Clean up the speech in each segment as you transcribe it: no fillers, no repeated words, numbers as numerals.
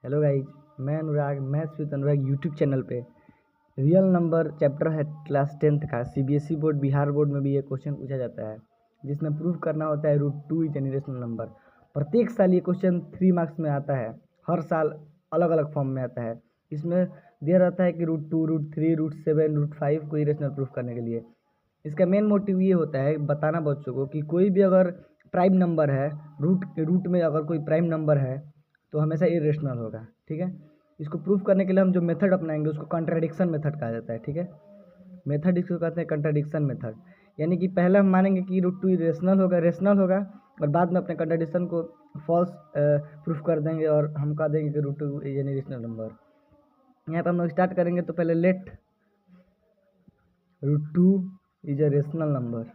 Hello guys, मैं Anurag maths with Anurag YouTube channel पे real number chapter है क्लास 10th का। सीबीएसई बोर्ड बिहार बोर्ड में भी ये क्वेश्चन पूछा जाता है, जिसमें प्रूफ करना होता है √2 इज रेशनल नंबर। प्रत्येक साल ये क्वेश्चन 3 मार्क्स में आता है, हर साल अलग अलग फॉर्म में आता है। इसमें दिया रहता है कि √2, √3, √7, √5 को इरेशनल प्रूफ करने के लिए। इसका मेन मोटिव ये होता है बताना बच्चों को कि कोई भी अगर प्राइम नंबर है, रूट में अगर कोई प्राइम नंबर है तो हमेशा इरेशनल होगा। ठीक है, इसको प्रूफ करने के लिए हम जो मेथड अपनाएंगे उसको कंट्राडिक्शन मेथड कहा जाता है। ठीक है, मेथड इसको कहते हैं कंट्राडिक्शन मेथड। यानी कि पहले हम मानेंगे कि √2 इरेशनल होगा और बाद में अपने कंट्राडिक्शन को फॉल्स प्रूफ कर देंगे और हम कह देंगे कि √2 इज एन इरेशनल नंबर। यहाँ पर हम लोग स्टार्ट करेंगे तो पहले let √2 is a rational number.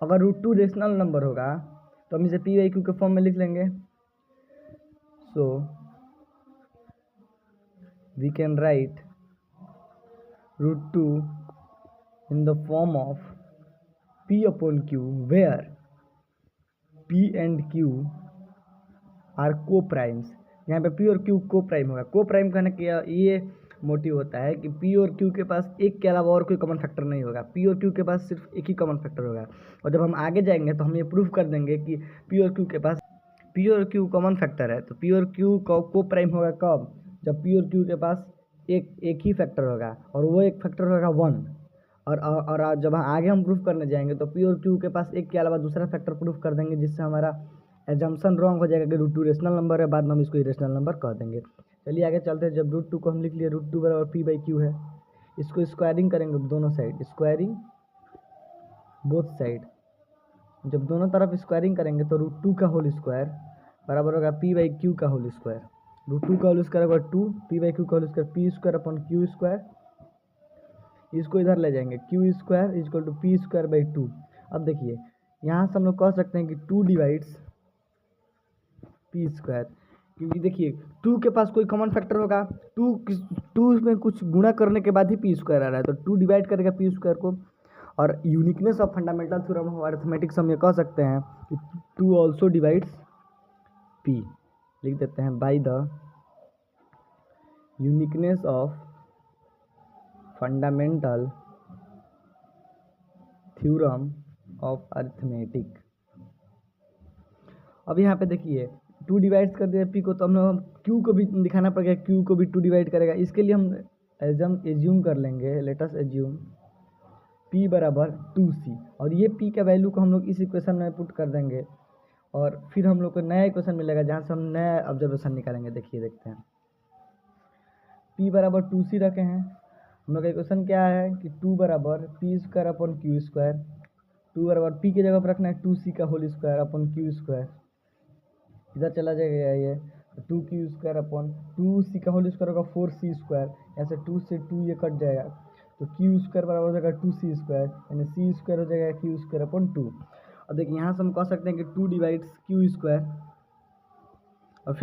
अगर √2 रेशनल नंबर होगा तो हम इसे p/q के फॉर्म में लिख लेंगे। So we can write √2 in the form of p/q where p and q are co-primes। यहाँ पे p और q को प्राइम होगा। को प्राइम कहने का ये मोटिव होता है कि p और q के पास एक के अलावा और कोई कॉमन फैक्टर नहीं होगा। p और q के पास सिर्फ एक ही कॉमन फैक्टर होगा। और जब हम आगे जाएंगे तो हम ये प्रूफ कर देंगे कि p और q के पास p और q कॉमन फैक्टर है। तो p और q को प्राइम होगा कब? जब p और q के पास एक ही फैक्टर होगा और वो एक फैक्टर होगा 1। और जब आगे हम प्रूफ करने जाएंगे तो p और q के पास एक के अलावा दूसरा फैक्टर प्रूफ कर देंगे, जिससे हमारा एजम्पशन रॉन्ग हो जाएगा कि √2 रेशनल नंबर है, बाद में हम इसको इरेशनल नंबर कह देंगे। चलिए आगे चलते हैं। जब √2 को हम लिख लिए, √2 बराबर p/q है। इसको स्क्वायरिंग करेंगे दोनों साइड, स्क्वायरिंग बोथ साइड। जब दोनों तरफ स्क्वायरिंग करेंगे तो √2 का होल स्क्वायर बराबर होगा p/q का होल स्क्वायर। √2 का होल स्क्वायर होगा 2, p/q का होल स्क्वायर p²/q²। इसको इधर ले जाएंगे, q² इक्वल टू p²/2। अब देखिए यहाँ से हम लोग कह सकते हैं कि 2 डिवाइड्स p², क्योंकि देखिए 2 के पास कोई कॉमन फैक्टर होगा। 2 में कुछ गुणा करने के बाद ही p² आ रहा है, तो 2 डिवाइड करेगा p² को। और uniqueness of fundamental theorem of arithmetics हम ये कह सकते हैं कि 2 ऑल्सो डिवाइड्स p। लिख देते हैं by the uniqueness of fundamental theorem of arithmetic. अब यहाँ पे देखिए 2 डिवाइड्स कर दिया p को, तो हम लोग q को भी दिखाना पड़ेगा, q को भी 2 डिवाइड करेगा। इसके लिए हम एज्यूम कर लेंगे, लेट अस एज्यूम p बराबर 2c। और ये p का वैल्यू को हम लोग इस इक्वेशन में पुट कर देंगे और फिर हम लोग को नया इक्वेशन मिलेगा जहाँ से हम नया ऑब्जर्वेशन निकालेंगे। देखिए देखते हैं, p बराबर 2c रखे हैं। हम लोग का इक्वेशन क्या है कि 2 बराबर p²/q²। 2 बराबर p की जगह पर रखना है 2c का होल स्क्वायर/q²। इधर चला जाएगा ये 2q²/2c का होल स्क्वायर होगा 4c²। ऐसे 2 से 2 ये कट जाएगा, तो q² बराबर हो जाएगा 2c², यानी c² हो जाएगा q²/2। और देखिए यहाँ से हम कह सकते हैं कि 2 डिवाइड्स q²। और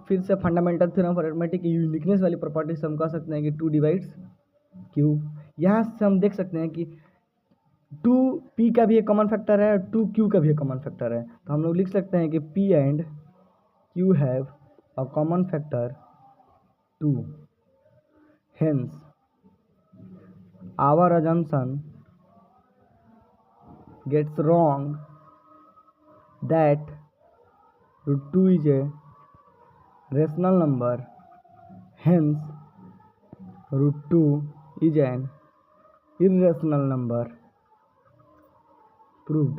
फिर से फंडामेंटल थ्योरम ऑफ अरिथमेटिक की यूनिकनेस वाली प्रॉपर्टी से हम कह सकते हैं कि 2 डिवाइड्स q। यहाँ से हम देख सकते हैं कि 2p का भी एक कॉमन फैक्टर है, 2q का भी एक कॉमन फैक्टर है। तो हम लोग लिख सकते हैं कि p and q have a common factor 2, hence our assumption gets wrong that √2 is a rational number, hence √2 is an irrational number, proved।